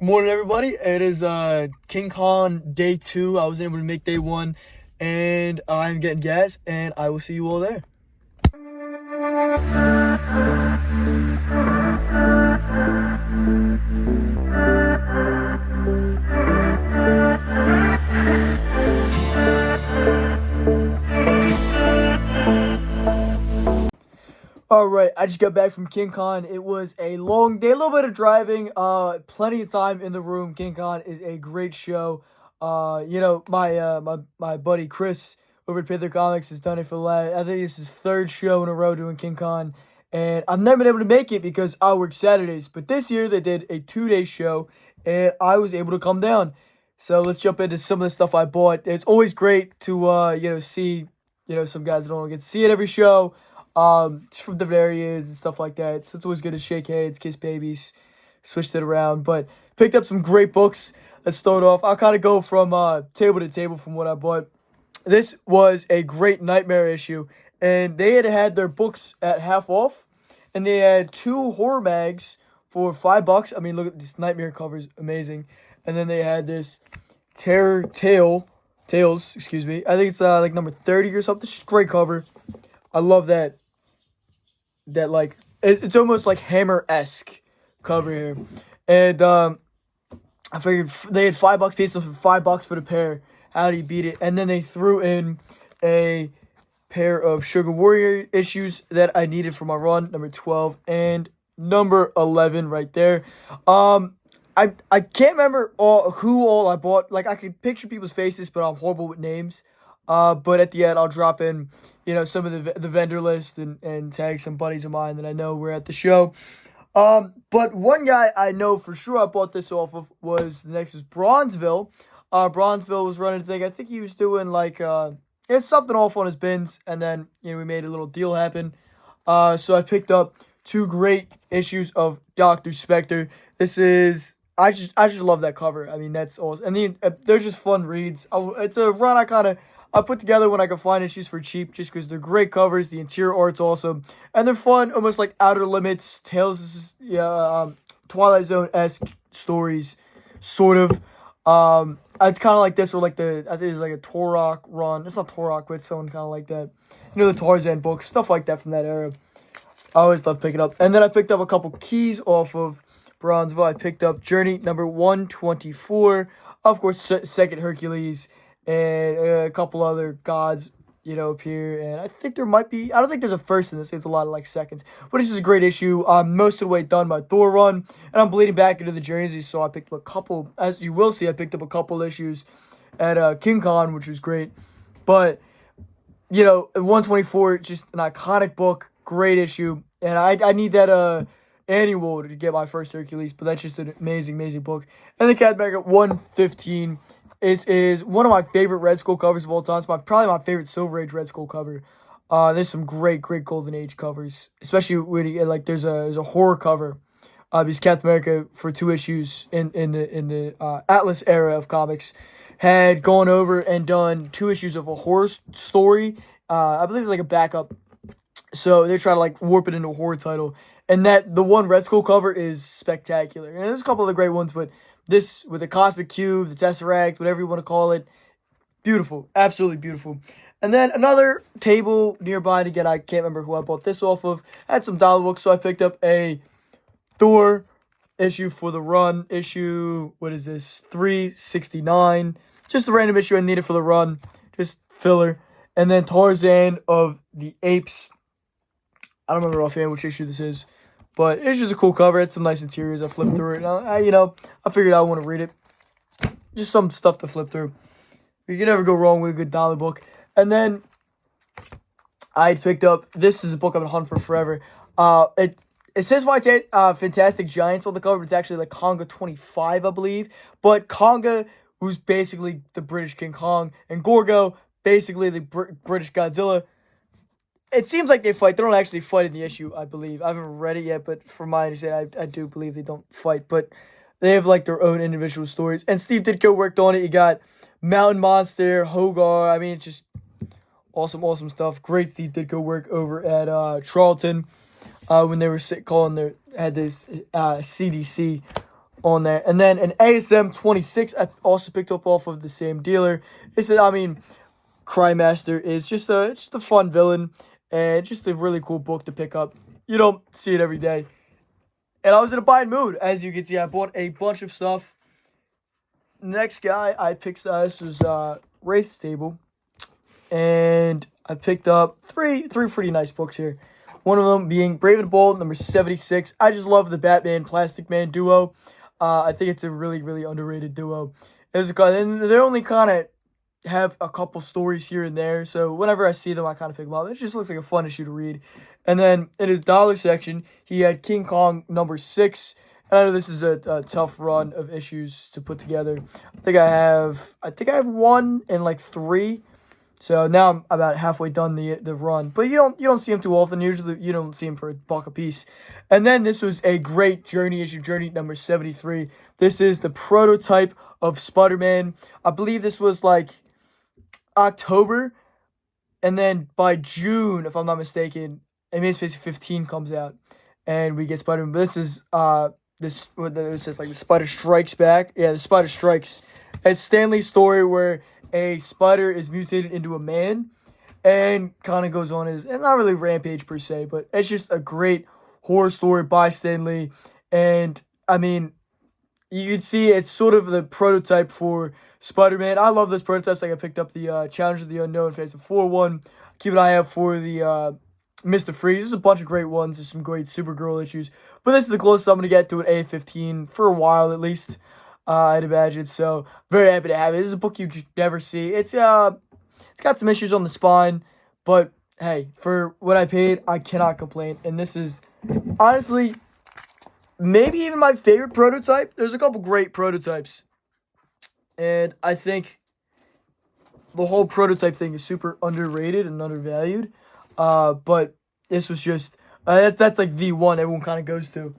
Morning, everybody. It is King Kong day 2. I was able to make day 1, and I'm getting gas, and I will see you all there. Alright, I just got back from King Kong. It was a long day, a little bit of driving, plenty of time in the room. King Kong is a great show. My buddy Chris over at Panther Comics has done it for the last, I think this is his 3rd show in a row doing King Kong. And I've never been able to make it because I work Saturdays. But this year they did a 2-day show, and I was able to come down. So let's jump into some of the stuff I bought. It's always great to, see, some guys that don't get to see it every show. It's from different areas and stuff like that. So it's always good to shake hands, kiss babies, switched it around. But picked up some great books. Let's start off. I'll kind of go from table to table from what I bought. This was a great Nightmare issue. And they had their books at half off. And they had 2 horror mags for $5. I mean, look at this Nightmare cover is amazing. And then they had this Tales, excuse me. I think it's like number 30 or something. It's just a great cover. I love that. It's almost like Hammer-esque cover here. And I figured they had $5 piece, so for $5 for the pair. How do you beat it? And then they threw in a pair of Sugar Warrior issues that I needed for my run, number 12 and number 11 right there. I can't remember who all I bought. Like, I could picture people's faces, but I'm horrible with names. But at the end, I'll drop in, some of the vendor list and tag some buddies of mine that I know were at the show. But one guy I know for sure I bought this off of was Bronzeville. Bronzeville was running a thing. I think he was doing it's something off on his bins, and then we made a little deal happen. So I picked up 2 great issues of Dr. Spectre. I just love that cover. I mean, that's awesome. And they're just fun reads. It's a run I put together when I can find issues for cheap, just because they're great covers. The interior art's awesome, and they're fun, almost like Outer Limits, Tales, Twilight Zone-esque stories, sort of. It's kind of like this, or I think it's like a Turok run. It's not Turok, but it's someone kind of like that. The Tarzan books, stuff like that from that era. I always love picking up. And then I picked up a couple keys off of Bronzeville. I picked up Journey number 124, of course, second Hercules, and a couple other gods, up here. And I think there might be, I don't think there's a first in this. It's a lot of seconds. But this is a great issue. Most of the way done my Thor run. And I'm bleeding back into the Journeys. So I picked up a couple, as you will see, I picked up a couple issues at King Kong, which was great. But, 124, just an iconic book. Great issue. And I need that annual to get my first Hercules. But that's just an amazing, amazing book. And the Cat Bag at 115. Is one of my favorite Red Skull covers of all time. It's probably my favorite Silver Age Red Skull cover. There's some great Golden Age covers, especially when there's a horror cover. Because Captain America for 2 issues in the Atlas era of comics had gone over and done 2 issues of a horror story. I believe it's like a backup. So they're trying to warp it into a horror title, and the one Red Skull cover is spectacular. And there's a couple of the great ones, but this, with the Cosmic Cube, the Tesseract, whatever you want to call it, beautiful. Absolutely beautiful. And then another table nearby, and again, I can't remember who I bought this off of. I had some dollar books, so I picked up a Thor issue for the run. Issue, 369. Just a random issue I needed for the run. Just filler. And then Tarzan of the Apes. I don't remember offhand which issue this is. But it's just a cool cover. It's some nice interiors. I flipped through it. And I figured I want to read it. Just some stuff to flip through. You can never go wrong with a good dollar book. And then I picked up, this is a book I've been hunting for forever. It says Fantastic Giants on the cover, but it's actually Konga 25, I believe. But Konga, who's basically the British King Kong, and Gorgo, basically the British Godzilla. It seems like they fight. They don't actually fight in the issue, I believe. I haven't read it yet, but from my understanding, I do believe they don't fight. But they have their own individual stories. And Steve Ditko worked on it. You got Mountain Monster, Hogar. I mean, it's just awesome stuff. Great Steve Ditko work over at Charlton when they were had this CDC on there. And then an ASM 26 I also picked up off of the same dealer. It's, I mean, Crime Master is just a fun villain and just a really cool book to pick up. You don't see it every day. And I was in a buying mood, as you can see. I bought a bunch of stuff. Next guy I picked, this was Wraith Stable. And I picked up three pretty nice books here. One of them being Brave and Bold, number 76. I just love the Batman Plastic Man duo. I think it's a really, really underrated duo. And they only kind of have a couple stories here and there. So whenever I see them, I kind of pick them up. It just looks like a fun issue to read. And then in his dollar section, he had King Kong number 6. And I know this is a tough run of issues to put together. I think I have 1 and like 3. So now I'm about halfway done the run. But you don't see him too often. Usually you don't see him for $1 a piece. And then this was a great Journey issue, Journey number 73. This is the prototype of Spider-Man. I believe this was like October. And then by June, if I'm not mistaken, Amazing Space 15 comes out. And we get Spider-Man. This is it says like the Spider Strikes Back. Yeah, the Spider Strikes. It's Stanley's story where a spider is mutated into a man and kind of goes on his, and not really rampage per se, but it's just a great horror story by Stan Lee. And I mean, you can see it's sort of the prototype for Spider-Man. I love those prototypes. Like I picked up the Challenge of the Unknown Phase 4 one. Keep an eye out for the Mr. Freeze. There's a bunch of great ones. There's some great Supergirl issues. But this is the closest I'm going to get to an A15 for a while at least. I'd imagine. So very happy to have it. This is a book you just never see. It's got some issues on the spine, but hey, for what I paid, I cannot complain. And this is honestly maybe even my favorite prototype. There's a couple great prototypes, and I think the whole prototype thing is super underrated and undervalued. But this was just that's like the one everyone kind of goes to.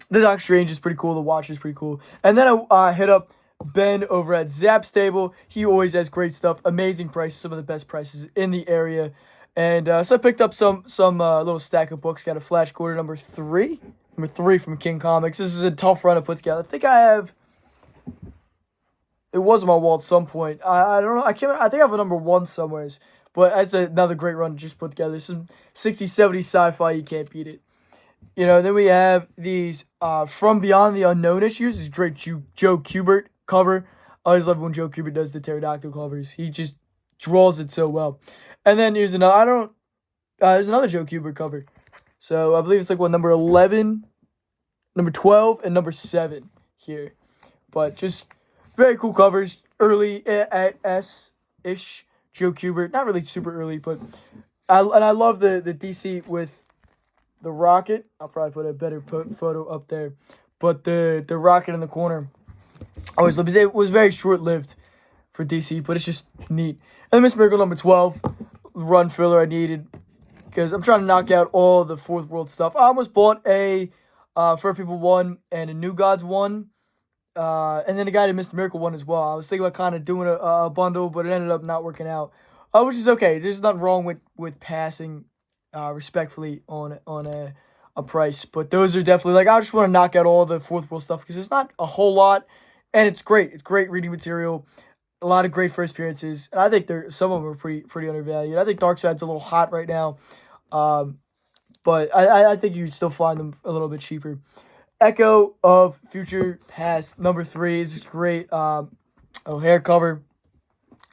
The Doctor Strange is pretty cool. The Watch is pretty cool. And then I hit up Ben over at Zap Stable. He always has great stuff. Amazing prices. Some of the best prices in the area. And so I picked up some little stack of books. Got a Flash Quarter number 3. Number 3 from King Comics. This is a tough run to put together. I think I have... It was on my wall at some point. I don't know. I think I have a number 1 somewhere. But that's another great run to just put together. Some 60s, 70s sci-fi. You can't beat it. You know, then we have these From Beyond the Unknown issues. This great Joe Kubert cover. I always love when Joe Kubert does the pterodactyl covers. He just draws it so well. And then here's another, there's another Joe Kubert cover. So I believe it's like number 11, number 12, and number 7 here. But just very cool covers. Early at S-ish Joe Kubert. Not really super early, but I love the DC with the Rocket. I'll probably put a better photo up there. But the Rocket in the corner. I always love it. It was very short-lived for DC, but it's just neat. And then Miss Miracle number 12. Run filler I needed. Because I'm trying to knock out all the Fourth World stuff. I almost bought a Fur People 1 and a New Gods 1. And then the guy did Mr. Miracle 1 as well. I was thinking about kind of doing a bundle, but it ended up not working out. Which is okay. There's nothing wrong with passing respectfully on a price, but those are definitely like I just want to knock out all the Fourth World stuff because there's not a whole lot, and it's great. It's great reading material, a lot of great first appearances, and I think some of them are pretty undervalued. I think Darkseid's a little hot right now, but I think you still find them a little bit cheaper. Echo of Futurepast number 3 is great. O'Hare cover.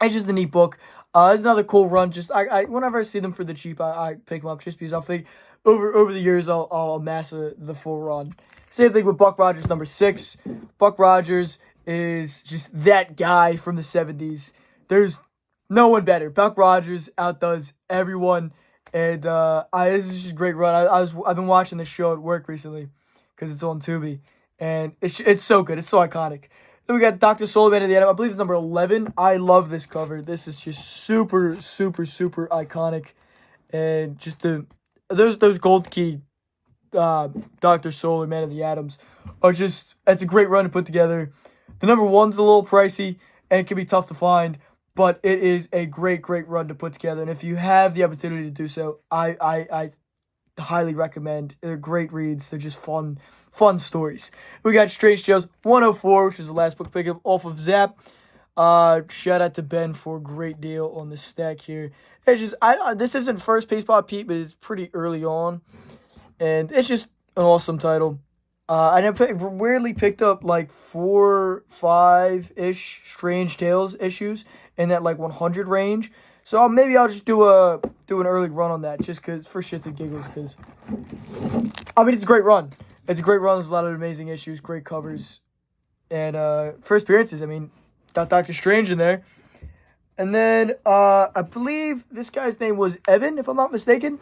It's just a neat book. It's another cool run. Just I whenever I see them for the cheap, I pick them up just because I think over the years I'll amass the full run. Same thing with Buck Rogers number 6. Buck Rogers is just that guy from the 70s. There's no one better. Buck Rogers outdoes everyone, and this is just a great run. I've been watching this show at work recently because it's on Tubi, and it's so good. It's so iconic. Then we got Dr. Soulman at the end. I believe it's number 11. I love this cover. This is just super, super, super iconic. And just those gold key Dr. Soul and Man of the Atoms are just, it's a great run to put together. The number 1's a little pricey and it can be tough to find, but it is a great, great run to put together. And if you have the opportunity to do so, I highly recommend. They're great reads. They're just fun stories. We got Strange Tales 104, which was the last book pickup off of Zap. Shout out to Ben for a great deal on the stack here. It's just, this isn't first Pace Pop Pete, but it's pretty early on. And it's just an awesome title. I weirdly picked up like 4, 5-ish Strange Tales issues in that like 100 range. So maybe I'll just do an early run on that, just for shits and giggles. Because I mean, it's a great run. It's a great run. There's a lot of amazing issues, great covers, and first appearances. I mean, got Doctor Strange in there, and then I believe this guy's name was Evan, if I'm not mistaken.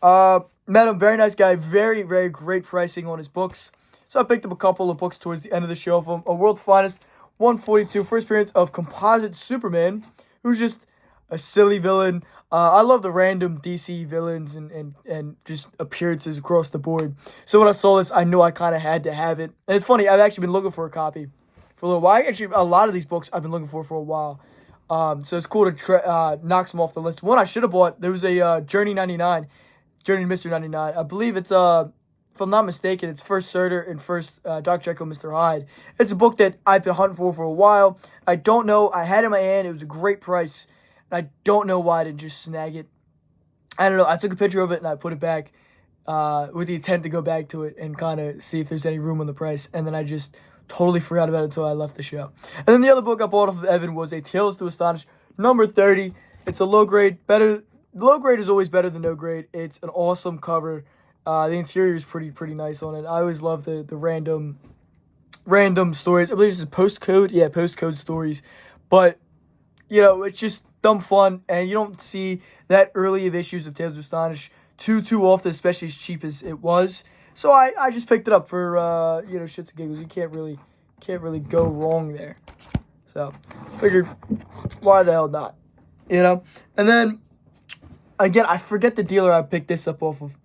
Met him, very nice guy, very, very great pricing on his books. So I picked up a couple of books towards the end of the show from A World's Finest 142, first appearance of Composite Superman, who's just a silly villain. I love the random DC villains and just appearances across the board. So when I saw this, I knew I kind of had to have it. And it's funny, I've actually been looking for a copy for a little while. Actually, a lot of these books I've been looking for a while. So it's cool to knock some off the list. One I should have bought, there was a Journey to Mystery 99. I believe it's, if I'm not mistaken, it's first Surtur and first Dr. Jekyll, Mr. Hyde. It's a book that I've been hunting for a while. I don't know. I had it in my hand. It was a great price. I don't know why I didn't just snag it. I don't know. I took a picture of it and I put it back with the intent to go back to it and kind of see if there's any room on the price. And then I just totally forgot about it until I left the show. And then the other book I bought off of Evan was A Tales to Astonish, number 30. It's a low grade. Low grade is always better than no grade. It's an awesome cover. The interior is pretty nice on it. I always love the random stories. I believe this is postcode. Yeah, postcode stories. But, you know, it's just dumb fun, and you don't see that early of issues of Tales to Astonish too often, especially as cheap as it was. So I just picked it up for shits and giggles. You can't really go wrong there. So figured, why the hell not? You know? And then again, I forget the dealer I picked this up off of,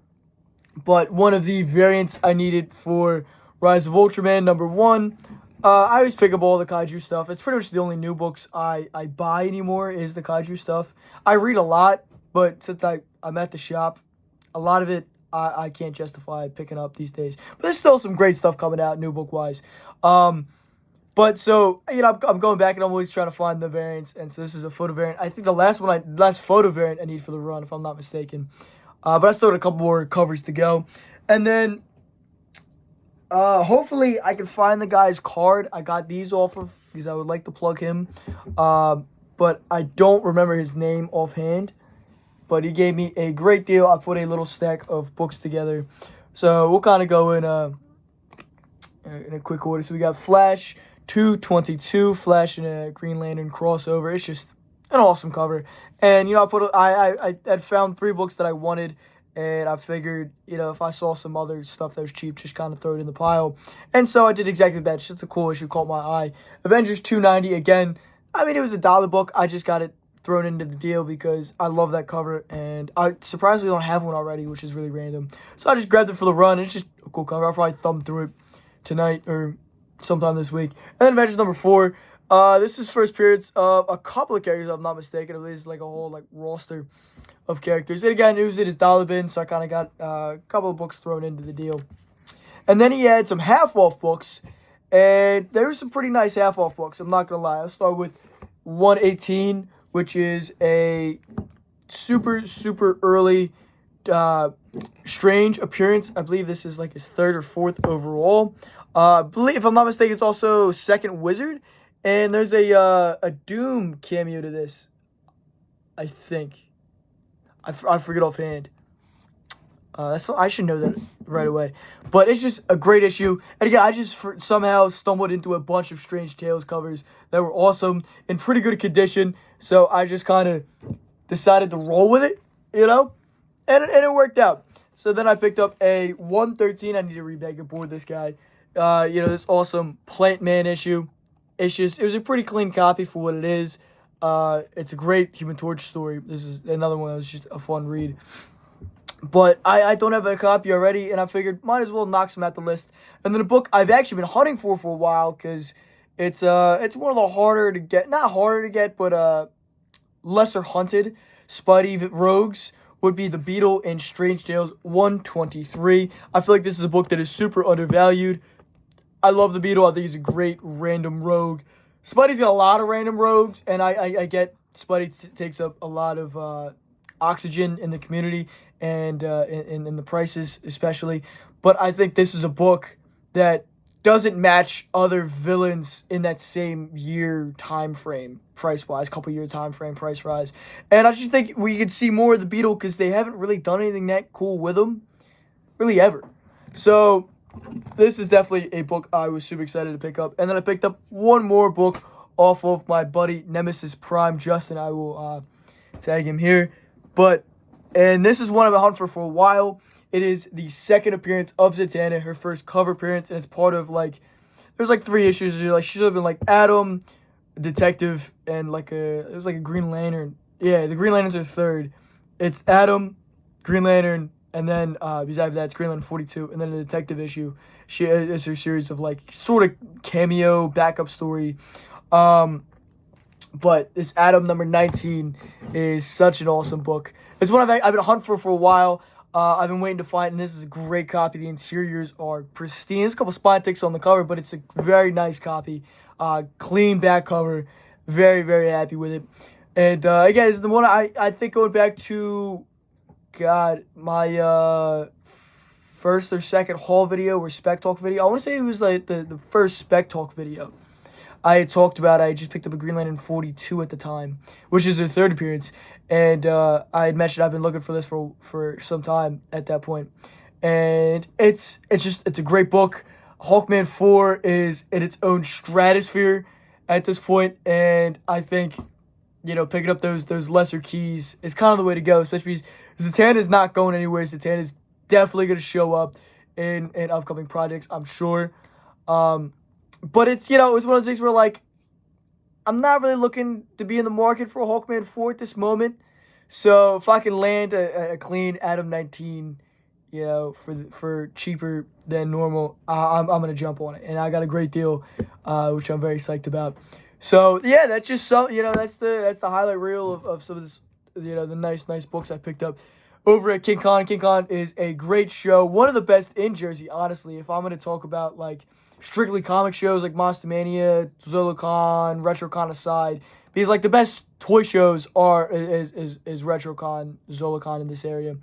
but one of the variants I needed for Rise of Ultraman number 1. I always pick up all the kaiju stuff. It's pretty much the only new books I buy anymore is the kaiju stuff. I read a lot, but since I'm at the shop, a lot of it I can't justify picking up these days. But there's still some great stuff coming out new book-wise. But so, you know, I'm going back and I'm always trying to find the variants. And so this is a photo variant. I think the last photo variant I need for the run, if I'm not mistaken. But I still got a couple more covers to go. And then hopefully I can find the guy's card I got these off of, because I would like to plug him. But I don't remember his name offhand. But he gave me a great deal. I put a little stack of books together. So we'll kind of go in a quick order. So we got Flash 222, Flash and a Green Lantern crossover. It's just an awesome cover. And, you know, I had found 3 books that I wanted. And I figured, you know, if I saw some other stuff that was cheap, just kind of throw it in the pile. And so I did exactly that. It's just a cool issue, caught my eye. Avengers 290, again, I mean, it was a $1 book. I just got it thrown into the deal because I love that cover. And I surprisingly don't have one already, which is really random. So I just grabbed it for the run. It's just a cool cover. I'll probably thumb through it tonight or sometime this week. And then Avengers number 4. This is first appearance of a couple of characters, if I'm not mistaken. At least like a whole like roster of characters. And again, it was in his dollar bin, so I kind of got a couple of books thrown into the deal. And then he had some half-off books, and there were some pretty nice half-off books, I'm not going to lie. I'll start with 118, which is a super early Strange appearance. I believe this is like his 3rd or 4th overall. I believe, if I'm not mistaken, it's also second Wizard. And there's a Doom cameo to this, I think. I forget offhand. I should know that right away. But it's just a great issue. And again, I just somehow stumbled into a bunch of Strange Tales covers that were awesome, in pretty good condition. So I just kind of decided to roll with it, you know? And it worked out. So then I picked up a 113. I need to read back and board this guy. You know, this awesome Plantman issue. It was a pretty clean copy for what it is. It's a great Human Torch story. This is another one that was just a fun read. But I don't have a copy already, and I figured might as well knock some at the list. And then a book I've actually been hunting for a while, because it's one of the harder to get, not harder to get, but lesser hunted Spidey Rogues would be The Beetle and Strange Tales 123. I feel like this is a book that is super undervalued. I love The Beetle. I think he's a great random rogue. Spidey's got a lot of random rogues, and I get Spidey takes up a lot of oxygen in the community and in the prices especially. But I think this is a book that doesn't match other villains in that same year time frame, price-wise, couple-year time frame, price-wise. And I just think we could see more of the Beetle because they haven't really done anything that cool with him, really ever. So this is definitely a book I was super excited to pick up. And then I picked up one more book off of my buddy Nemesis Prime, Justin. I will tag him here. And this is one I've been hunting for a while. It is the second appearance of Zatanna, her first cover appearance, and it's part of, like, there's, like, 3 issues. Like, she's been, like, Atom, Detective, and, like, it was, like, a Green Lantern. Yeah, the Green Lanterns are third. It's Atom, Green Lantern, and then, besides that, it's Green Lantern 42, and then the Detective issue. She is her series of, like, sort of cameo, backup story. But this Atom number 19 is such an awesome book. It's one I've been hunting for a while. I've been waiting to find, and this is a great copy. The interiors are pristine. There's a couple spine ticks on the cover, but it's a very nice copy. Clean back cover. Very, very happy with it. And again, it's the one I think going back to, God, my first or second haul video or Spec Talk video. I want to say it was like the first Spec Talk video. I had talked about, I just picked up a Green Lantern 42 at the time, which is their third appearance. And I had mentioned I've been looking for this for some time at that point. And it's a great book. Hawkman 4 is in its own stratosphere at this point. And I think, picking up those lesser keys is kind of the way to go, especially because Zatanna is not going anywhere. Zatanna is definitely going to show up in upcoming projects, I'm sure. But it's, it's one of those things where, like, I'm not really looking to be in the market for a Hawkman 4 at this moment. So if I can land a clean Atom 19, for cheaper than normal, I'm going to jump on it. And I got a great deal, which I'm very psyched about. So, yeah, that's just so, that's the highlight reel of some of this, the nice books I picked up over at King Khan. King Khan is a great show. One of the best in Jersey, honestly, if I'm going to talk about, like, strictly comic shows like Monster Mania, ZoloCon, RetroCon aside, because, like, the best toy shows is RetroCon, ZoloCon in this area.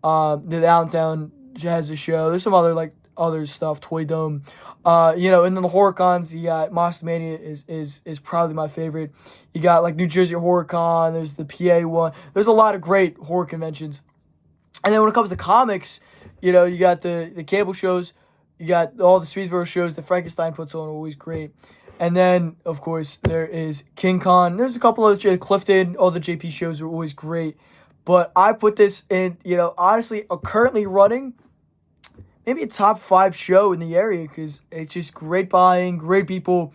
The Allentown has a show. There's some other stuff, Toy Dome. And then the horror cons, you got Monster Mania is probably my favorite. You got, like, New Jersey Horror Con. There's the PA one. There's a lot of great horror conventions. And then when it comes to comics, you got the cable shows. You got all the Swedesboro shows that Frankenstein puts on, always great. And then, of course, there is King Khan. There's a couple of Clifton. All the JP shows are always great. But I put this in, honestly, currently running maybe a top 5 show in the area because it's just great buying, great people.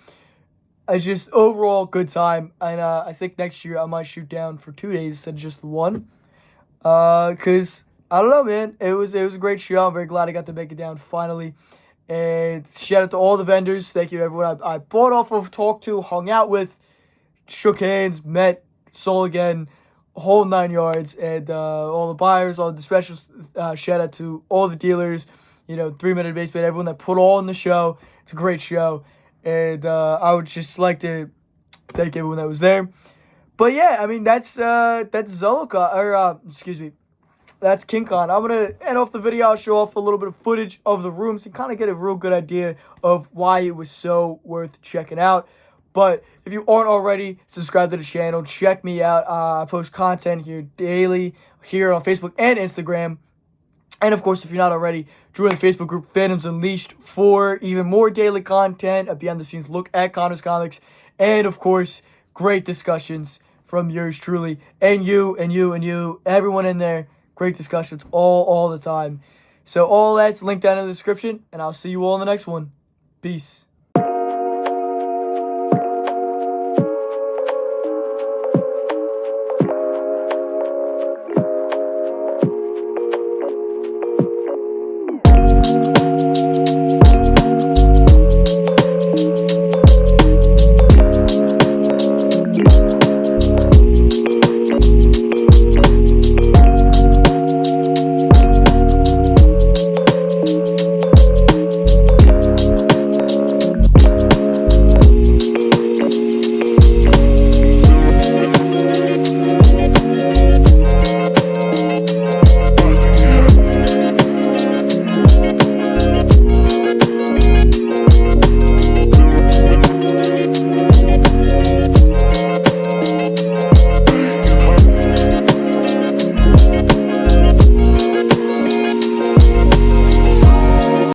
It's just overall good time. And I think next year I might shoot down for 2 days instead of just one. Because, I don't know, man. It was a great show. I'm very glad I got to make it down finally. And shout out to all the vendors. Thank you, everyone I bought off of, talked to, hung out with, shook hands, met, saw again, whole 9 yards. And all the buyers, all the special shout out to all the dealers, 3-Minute Basement, everyone that put all in the show. It's a great show. And I would just like to thank everyone that was there. But yeah, I mean, that's ZoloCon, or excuse me. That's King Khan. I'm going to end off the video. I'll show off a little bit of footage of the rooms and kind of get a real good idea of why it was so worth checking out. But if you aren't already, subscribe to the channel. Check me out. I post content here daily here on Facebook and Instagram. And, of course, if you're not already, join the Facebook group Fandoms Unleashed for even more daily content, a behind-the-scenes look at Connor's Comics, and, of course, great discussions from yours truly, and you, everyone in there. Great discussions all the time. So all that's linked down in the description, and I'll see you all in the next one. Peace.